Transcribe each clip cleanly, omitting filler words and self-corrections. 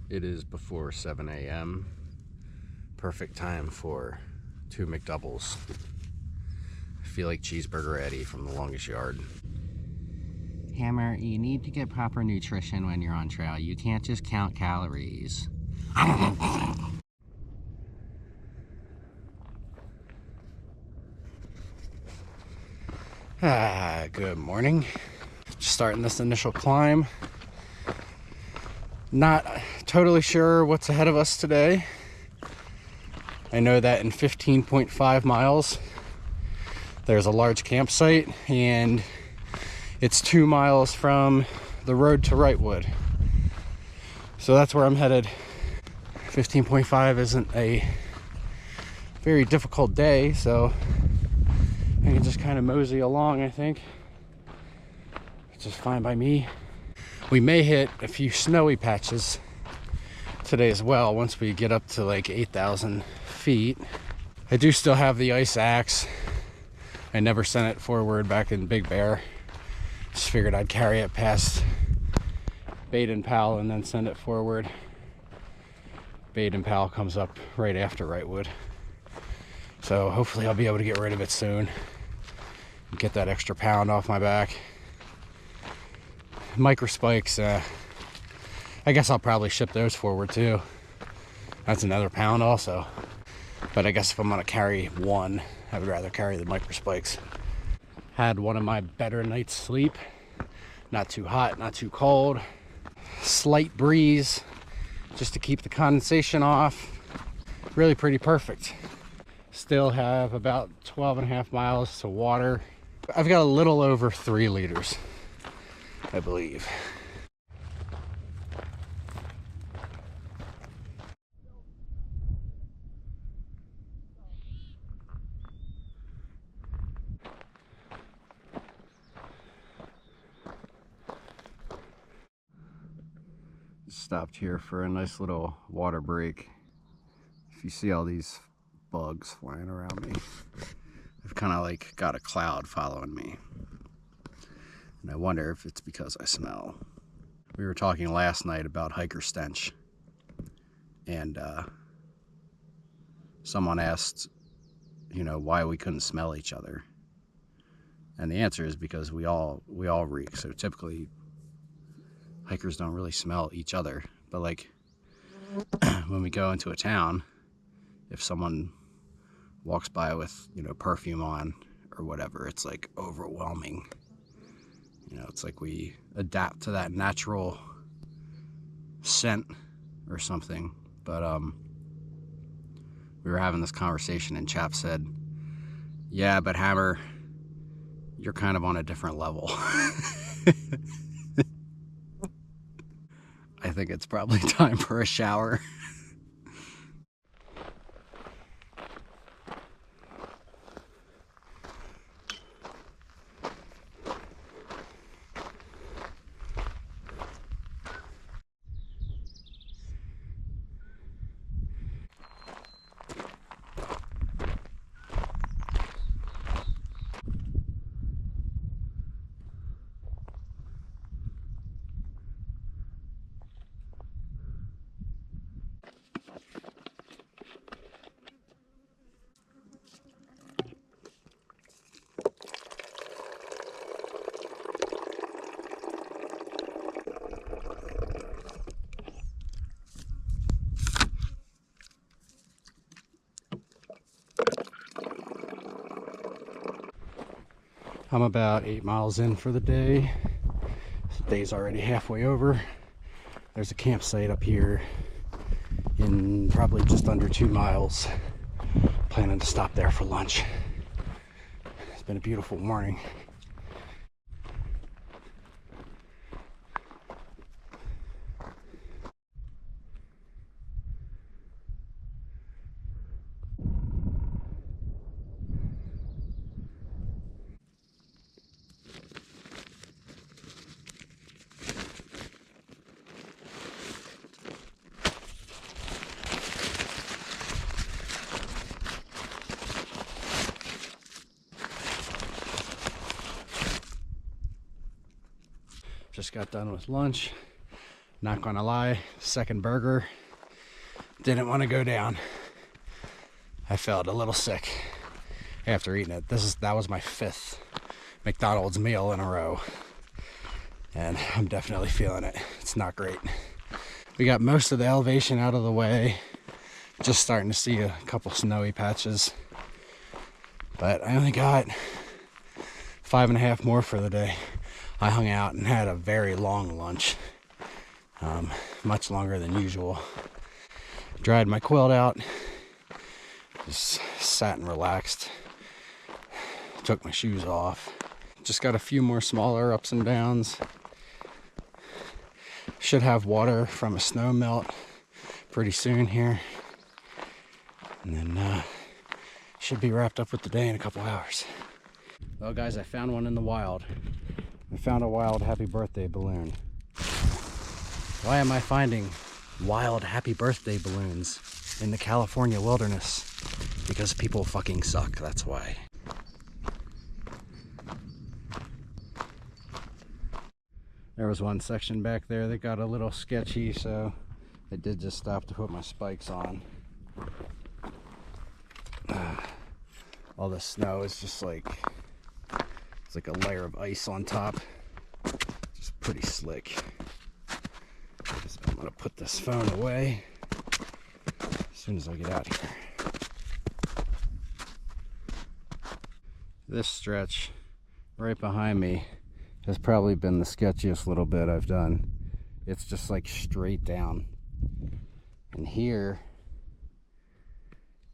It is before 7 a.m. Perfect time for 2 McDoubles. I feel like Cheeseburger Eddie from The Longest Yard. Hammer, you need to get proper nutrition when you're on trail. You can't just count calories. Good morning. Just starting this initial climb. Not totally sure what's ahead of us today. I know that in 15.5 miles there's a large campsite, and it's 2 miles from the road to Wrightwood. So that's where I'm headed. 15.5 isn't a very difficult day, so I can just kind of mosey along, I think. It's just fine by me. We may hit a few snowy patches today as well once we get up to like 8,000 feet. I do still have the ice axe. I never sent it forward back in Big Bear. Just figured I'd carry it past Baden Powell and then send it forward. Baden Powell comes up right after Wrightwood. So hopefully I'll be able to get rid of it soon. Get that extra pound off my back. Micro spikes, I guess I'll probably ship those forward too. That's another pound also. But I guess if I'm gonna carry one, I would rather carry the micro spikes. Had one of my better night's sleep. Not too hot, not too cold. Slight breeze just to keep the condensation off. Really pretty perfect. Still have about 12.5 miles to water. I've got a little over 3 liters, I believe. Stopped here for a nice little water break. If you see all these bugs flying around me, I've kind of like got a cloud following me. And I wonder if it's because I smell. We were talking last night about hiker stench. And someone asked, why we couldn't smell each other. And the answer is because we all reek. So typically hikers don't really smell each other. But like when we go into a town, if someone walks by with, perfume on or whatever, it's like overwhelming. It's like we adapt to that natural scent or something. But we were having this conversation and chap said, yeah, but Hammer, you're kind of on a different level. I think it's probably time for a shower. I'm about 8 miles in for the day. The day's already halfway over. There's a campsite up here in probably just under 2 miles. Planning to stop there for lunch. It's been a beautiful morning. Just got done with lunch. Not gonna lie, second burger didn't want to go down. I felt a little sick after eating it. That was my 5th McDonald's meal in a row, and I'm definitely feeling it. It's not great. We got most of the elevation out of the way. Just starting to see a couple snowy patches, but I only got 5.5 more for the day. I hung out and had a very long lunch, much longer than usual. Dried my quilt out, just sat and relaxed, took my shoes off. Just got a few more smaller ups and downs. Should have water from a snow melt pretty soon here, and then should be wrapped up with the day in a couple hours. Well guys, I found one in the wild. I found a wild happy birthday balloon. Why am I finding wild happy birthday balloons in the California wilderness? Because people fucking suck, that's why. There was one section back there that got a little sketchy, so I did just stop to put my spikes on. All the snow is just like, it's like a layer of ice on top. Just pretty slick. I'm gonna put this phone away as soon as I get out here. This stretch right behind me has probably been the sketchiest little bit I've done. It's just like straight down. And here,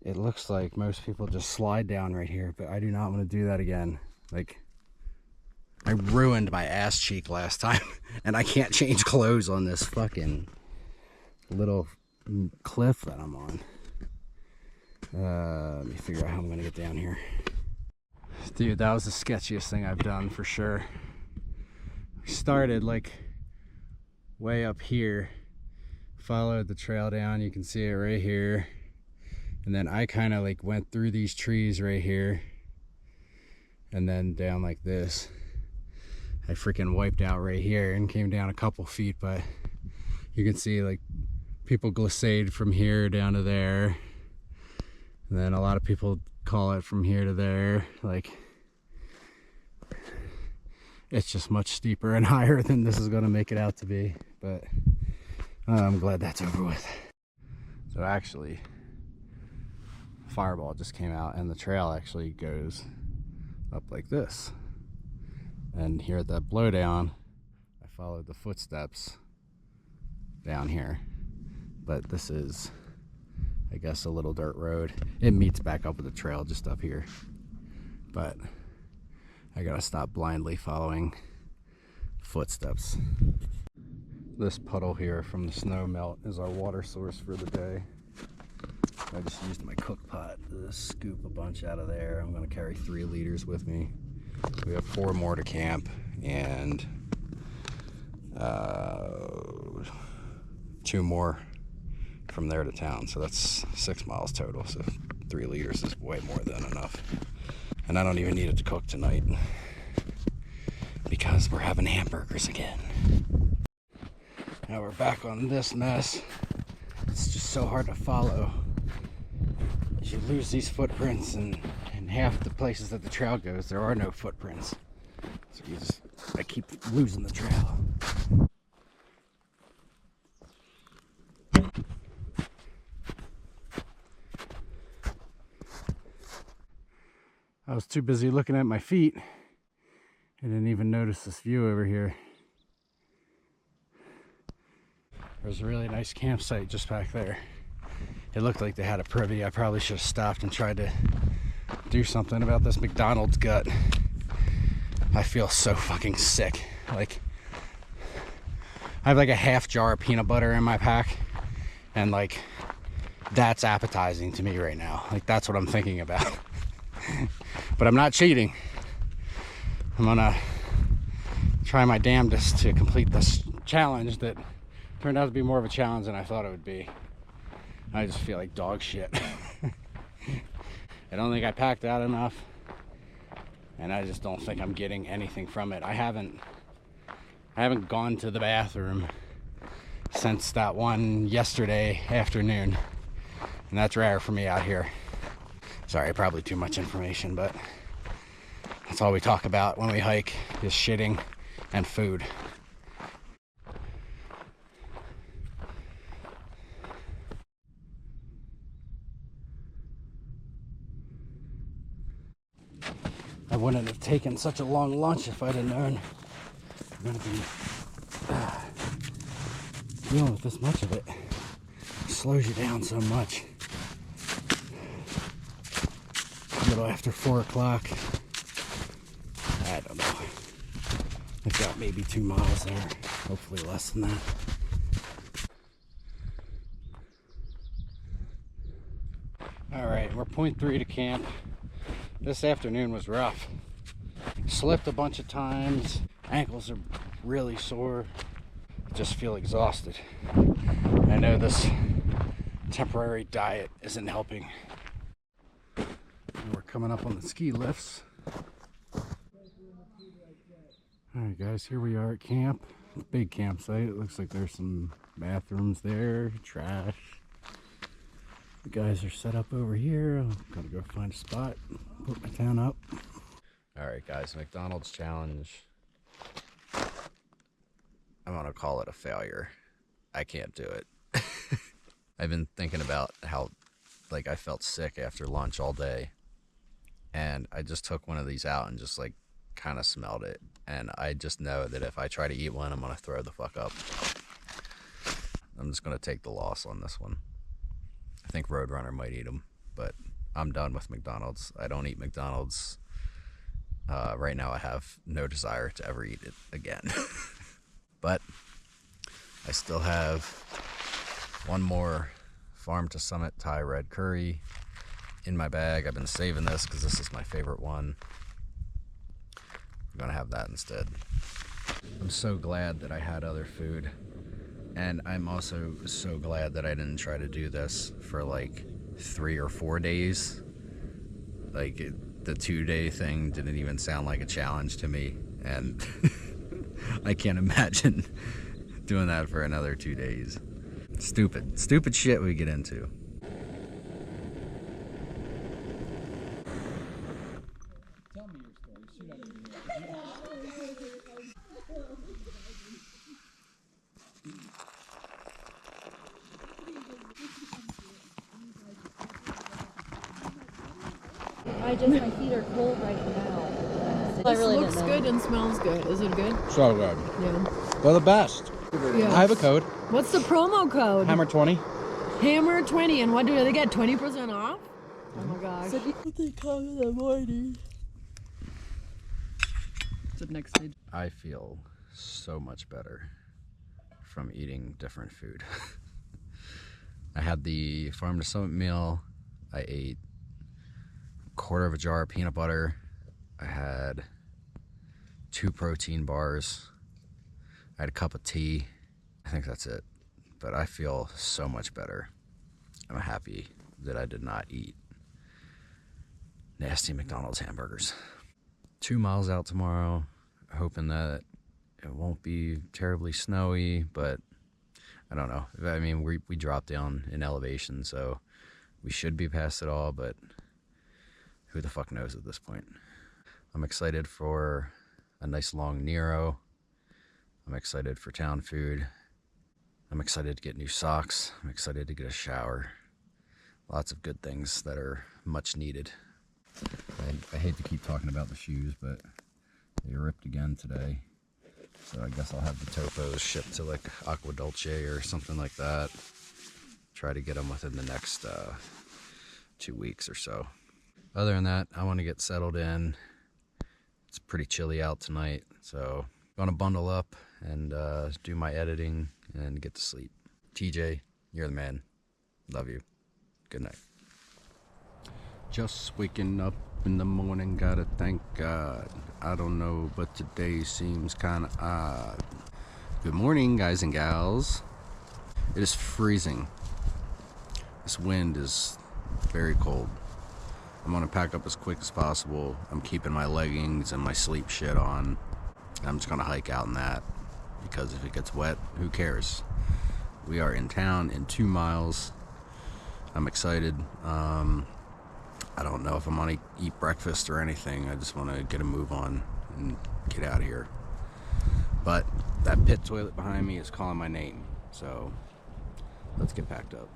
it looks like most people just slide down right here, but I do not want to do that again. Like, I ruined my ass cheek last time, and I can't change clothes on this fucking little cliff that I'm on. Let me figure out how I'm gonna get down here. Dude, that was the sketchiest thing I've done for sure. We started like way up here, followed the trail down, you can see it right here, and then I kind of like went through these trees right here and then down like this. I freaking wiped out right here and came down a couple feet, but you can see like people glissade from here down to there, and then a lot of people call it from here to there. Like, it's just much steeper and higher than this is going to make it out to be, but I'm glad that's over with. So actually, Fireball just came out and the trail actually goes up like this. And here at that blowdown, I followed the footsteps down here. But this is, I guess, a little dirt road. It meets back up with the trail just up here. But I gotta stop blindly following footsteps. This puddle here from the snow melt is our water source for the day. I just used my cook pot to scoop a bunch out of there. I'm gonna carry 3 liters with me. We have 4 more to camp, and 2 more from there to town. So that's 6 miles total. So 3 liters is way more than enough. And I don't even need it to cook tonight because we're having hamburgers again. Now we're back on this mess. It's just so hard to follow. As you lose these footprints, and in half the places that the trail goes, there are no footprints. So I keep losing the trail. I was too busy looking at my feet. I didn't even notice this view over here. There's a really nice campsite just back there. It looked like they had a privy. I probably should have stopped and tried to do something about this McDonald's gut. I feel so fucking sick. Like, I have like a half jar of peanut butter in my pack, and like, that's appetizing to me right now. Like, that's what I'm thinking about. But I'm not cheating. I'm gonna try my damnedest to complete this challenge that turned out to be more of a challenge than I thought it would be. I just feel like dog shit. I don't think I packed out enough, and I just don't think I'm getting anything from it. I haven't gone to the bathroom since that one yesterday afternoon. And that's rare for me out here. Sorry, probably too much information, but that's all we talk about when we hike is shitting and food. I wouldn't have taken such a long lunch if I'd have known I'm gonna be dealing with this much of it. It slows you down so much. A little after 4 o'clock. I don't know. I've got maybe 2 miles there. Hopefully less than that. Alright, we're 0.3 to camp. This afternoon was rough. Slipped a bunch of times. Ankles are really sore. I just feel exhausted. I know this temporary diet isn't helping. We're coming up on the ski lifts. Alright guys, here we are at camp. Big campsite. It looks like there's some bathrooms there, trash. The guys are set up over here. I'm gonna go find a spot, put my tent up. Alright guys, McDonald's challenge. I'm gonna call it a failure. I can't do it. I've been thinking about how like I felt sick after lunch all day. And I just took one of these out and just like kind of smelled it. And I just know that if I try to eat one, I'm gonna throw the fuck up. I'm just gonna take the loss on this one. I think Roadrunner might eat them, but I'm done with McDonald's. I don't eat McDonald's. Right now I have no desire to ever eat it again. But I still have one more Farm to Summit Thai red curry in my bag. I've been saving this because this is my favorite one. I'm gonna have that instead. I'm so glad that I had other food. And I'm also so glad that I didn't try to do this for like 3 or 4 days. Like the 2-day thing didn't even sound like a challenge to me. And I can't imagine doing that for another 2 days. Stupid shit we get into. Tell me your story. Shoot out of your My feet are cold right now. This looks good and smells good. Is it good? So good. Yeah. They're the best. Yeah. I have a code. What's the promo code? Hammer20. Hammer 20. And what do they get? 20% off? Oh my gosh. So they call in the morning. It's the next stage. I feel so much better from eating different food. I had the Farm to Summit meal. I ate a quarter of a jar of peanut butter. I had 2 protein bars. I had a cup of tea. I think that's it. But I feel so much better. I'm happy that I did not eat nasty McDonald's hamburgers. 2 miles out tomorrow, hoping that it won't be terribly snowy, but I don't know. I mean, we dropped down in elevation, so we should be past it all, but who the fuck knows at this point. I'm excited for a nice long Nero. I'm excited for town food. I'm excited to get new socks. I'm excited to get a shower. Lots of good things that are much needed. I hate to keep talking about the shoes, but they ripped again today. So I guess I'll have the Topos shipped to like Aqua Dolce or something like that. Try to get them within the next 2 weeks or so. Other than that, I want to get settled in. It's pretty chilly out tonight, so I'm gonna bundle up and do my editing and get to sleep. TJ, you're the man. Love you. Good night. Just waking up in the morning, gotta thank God. I don't know, but today seems kinda odd. Good morning, guys and gals. It is freezing. This wind is very cold. I'm gonna pack up as quick as possible. I'm keeping my leggings and my sleep shit on. I'm just gonna hike out in that, because if it gets wet, who cares? We are in town in 2 miles. I'm excited. I don't know if I'm gonna eat breakfast or anything. I just want to get a move on and get out of here. But that pit toilet behind me is calling my name, so let's get packed up.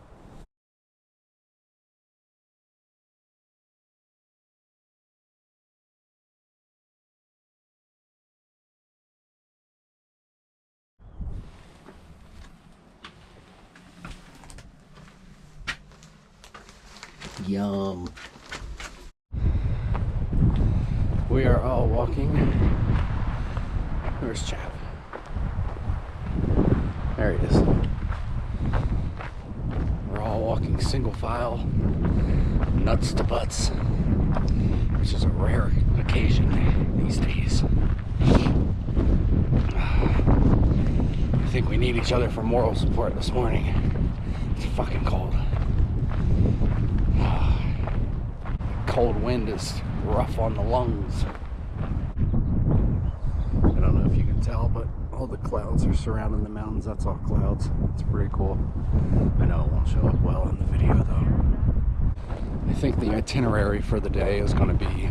Yum. We are all walking. Where's Chap? There he is. We're all walking single file, nuts to butts, which is a rare occasion these days. I think we need each other for moral support this morning. It's fucking cold. Cold wind is rough on the lungs. I don't know if you can tell, but all the clouds are surrounding the mountains. That's all clouds. It's pretty cool. I know it won't show up well in the video though. I think the itinerary for the day is going to be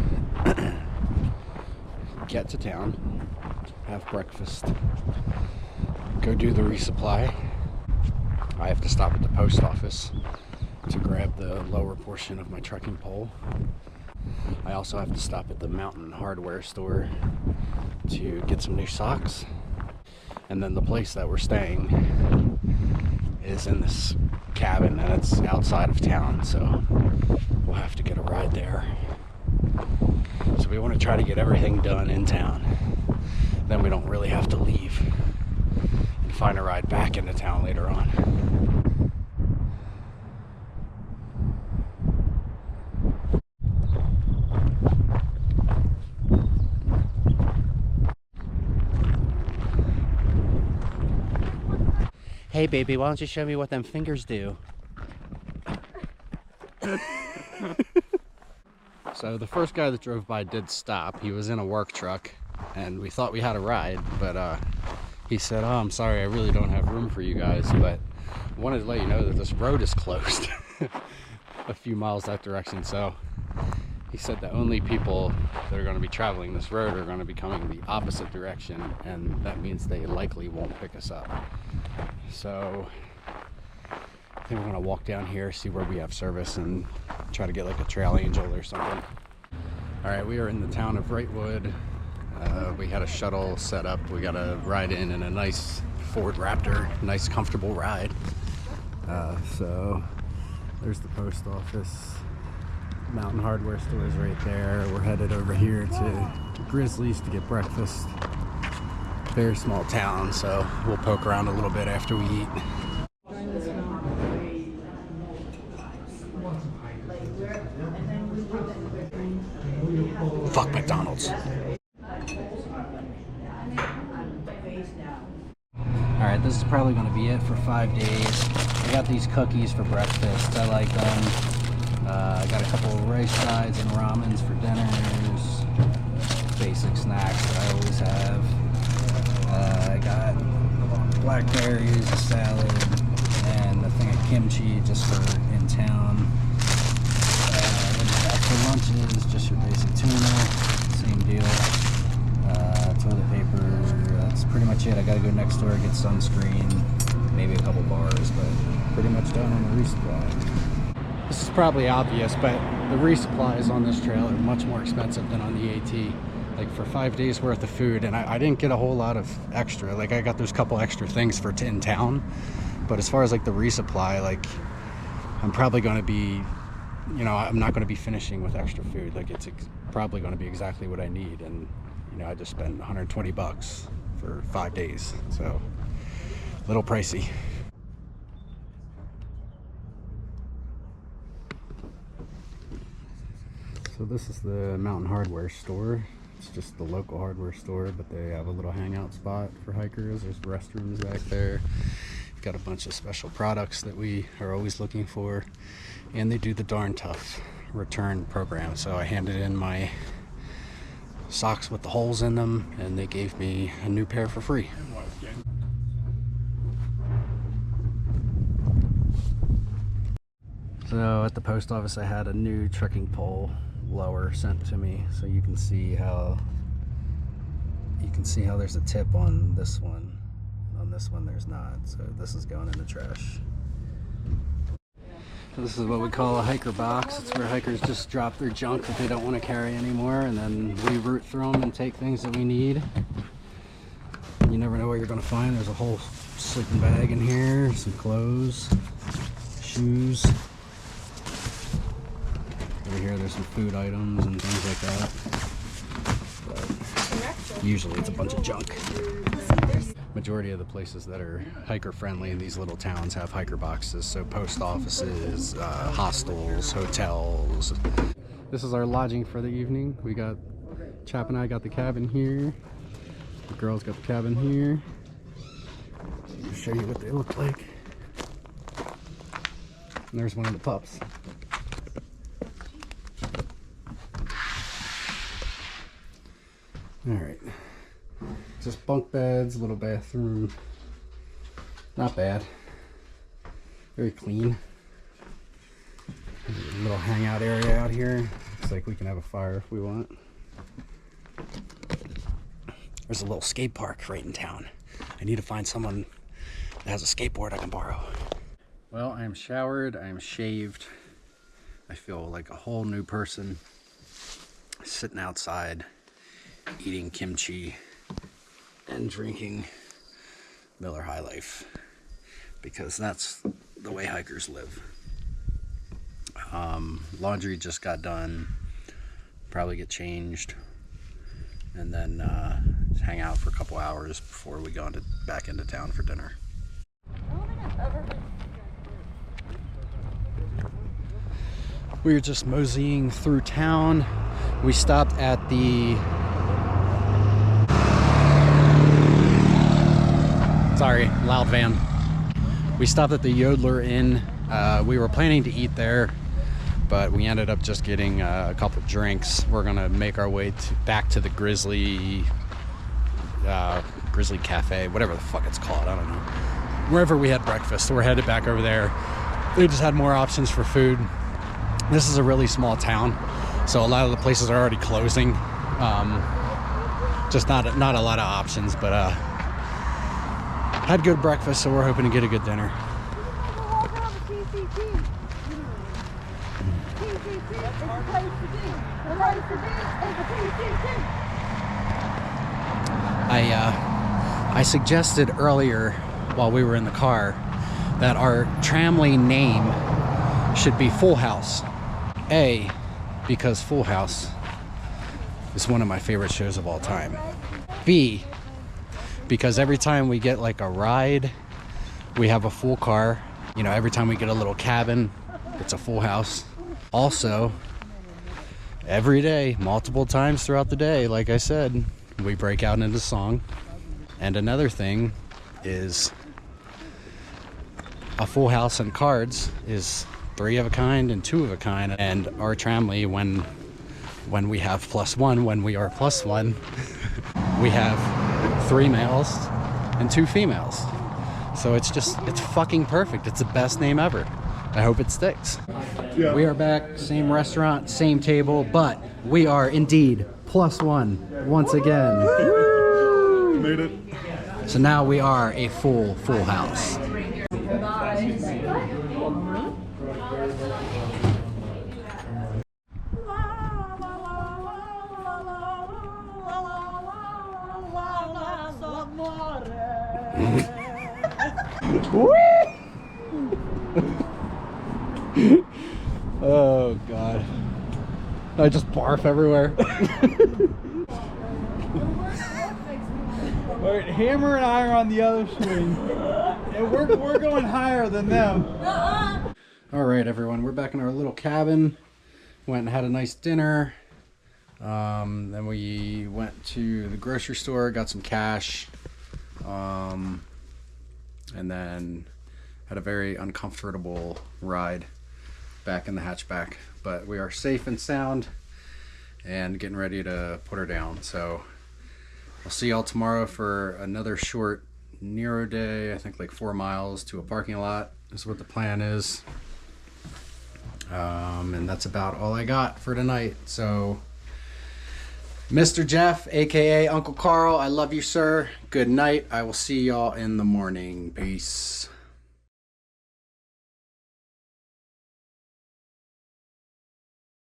get to town, have breakfast, go do the resupply. I have to stop at the post office to grab the lower portion of my trekking pole. I also have to stop at the mountain hardware store to get some new socks. And then the place that we're staying is in this cabin and it's outside of town, so we'll have to get a ride there. So we want to try to get everything done in town. Then we don't really have to leave and find a ride back into town later on. Hey baby, why don't you show me what them fingers do? So the first guy that drove by did stop. He was in a work truck and we thought we had a ride, but he said, oh, I'm sorry, I really don't have room for you guys, but I wanted to let you know that this road is closed a few miles that direction. So he said the only people that are going to be traveling this road are going to be coming the opposite direction, and that means they likely won't pick us up. So I think we're going to walk down here, see where we have service, and try to get like a trail angel or something. All right, we are in the town of Wrightwood. We had a shuttle set up. We got to ride in a nice Ford Raptor, nice comfortable ride. So there's the post office. Mountain hardware store is right there. We're headed over here to Grizzlies to get breakfast. Very small town, so we'll poke around a little bit after we eat. Fuck McDonald's. Alright, this is probably going to be it for 5 days. I got these cookies for breakfast. I like them. I got a couple of rice sides and ramens for dinners. Basic snacks that I always have. I got blackberries, a salad, and a thing of kimchi just for in town. For lunches, just your basic tuna, same deal. Toilet paper, that's pretty much it. I gotta go next door, get sunscreen, maybe a couple bars, but pretty much done on the resupply. This is probably obvious, but the resupplies on this trail are much more expensive than on the AT. Like for 5 days worth of food, and I didn't get a whole lot of extra. Like I got those couple extra things for in town, but as far as like the resupply, like I'm probably going to be, you know, I'm not going to be finishing with extra food. Like it's probably going to be exactly what I need, and you know, I just spent 120 bucks for 5 days, so a little pricey. So this is the mountain hardware store. It's just the local hardware store, but they have a little hangout spot for hikers. There's restrooms back there. We've got a bunch of special products that we are always looking for, and they do the darn tough return program. So I handed in my socks with the holes in them, and they gave me a new pair for free. So at the post office, I had a new trekking pole lower sent to me, so you can see how there's a tip on this one. On this one, there's not. So this is going in the trash. So this is what we call a hiker box. It's where hikers just drop their junk that they don't want to carry anymore, and then we root through them and take things that we need. You never know what you're going to find. There's a whole sleeping bag in here, some clothes, shoes. Over here there's some food items and things like that. But usually it's a bunch of junk. Majority of the places that are hiker friendly in these little towns have hiker boxes. So post offices, hostels, hotels. This is our lodging for the evening. We got, Chap and I got the cabin here. The girls got the cabin here. I'll show you what they look like. And there's one of the pups. All right. Just bunk beds, little bathroom. Not bad. Very clean. There's a little hangout area out here. Looks like we can have a fire if we want. There's a little skate park right in town. I need to find someone that has a skateboard I can borrow. Well, I am showered, I am shaved. I feel like a whole new person. Sitting outside, eating kimchi and drinking Miller High Life, because that's the way hikers live. Laundry just got done, probably get changed, and then just hang out for a couple hours before we go back into town for dinner. We were just moseying through town. We stopped at the sorry, loud van. We stopped at the Yodeler Inn. We were planning to eat there, but we ended up just getting a couple drinks. We're gonna make our way back to the Grizzly Cafe, whatever the fuck it's called, I don't know. Wherever we had breakfast, so we're headed back over there. They just had more options for food. This is a really small town, so a lot of the places are already closing. Just not a lot of options, but had good breakfast, so we're hoping to get a good dinner. I suggested earlier while we were in the car that our tramway name should be Full House. A, because Full House is one of my favorite shows of all time. B, because every time we get like a ride, we have a full car. You know, every time we get a little cabin, it's a full house. Also, every day, multiple times throughout the day, like I said, we break out into song. And another thing is a full house in cards is 3 of a kind and 2 of a kind. And our tramley, when we have +1, when we are +1, we have 3 males and 2 females. So it's fucking perfect. It's the best name ever. I hope it sticks. Yeah. We are back, same restaurant, same table, but we are indeed +1 once again. Woo! Made it. So now we are a full house. Oh God. I just barf everywhere. Alright, Hammer and I are on the other swing. And we're going higher than them. Alright everyone, we're back in our little cabin. Went and had a nice dinner. Then we went to the grocery store, got some cash. And then had a very uncomfortable ride back in the hatchback. But we are safe and sound and getting ready to put her down. So I'll see y'all tomorrow for another short Nero day. I think like 4 miles to a parking lot is what the plan is. And that's about all I got for tonight. So, Mr. Jeff, aka Uncle Carl, I love you, sir. Good night. I will see y'all in the morning. Peace.